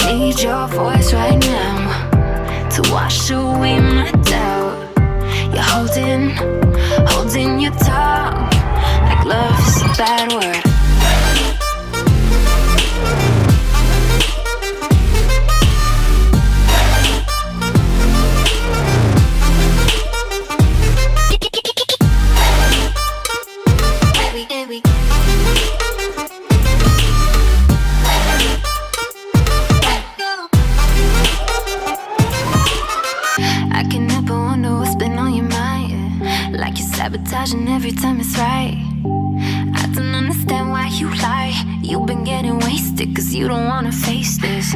Need your voice right now to wash away my doubt. You're holding your tongue like love is a bad word. I can help but wonder what's been on your mind. Like you're sabotaging every time it's right. I don't understand why you lie. You've been getting wasted cause you don't wanna face this.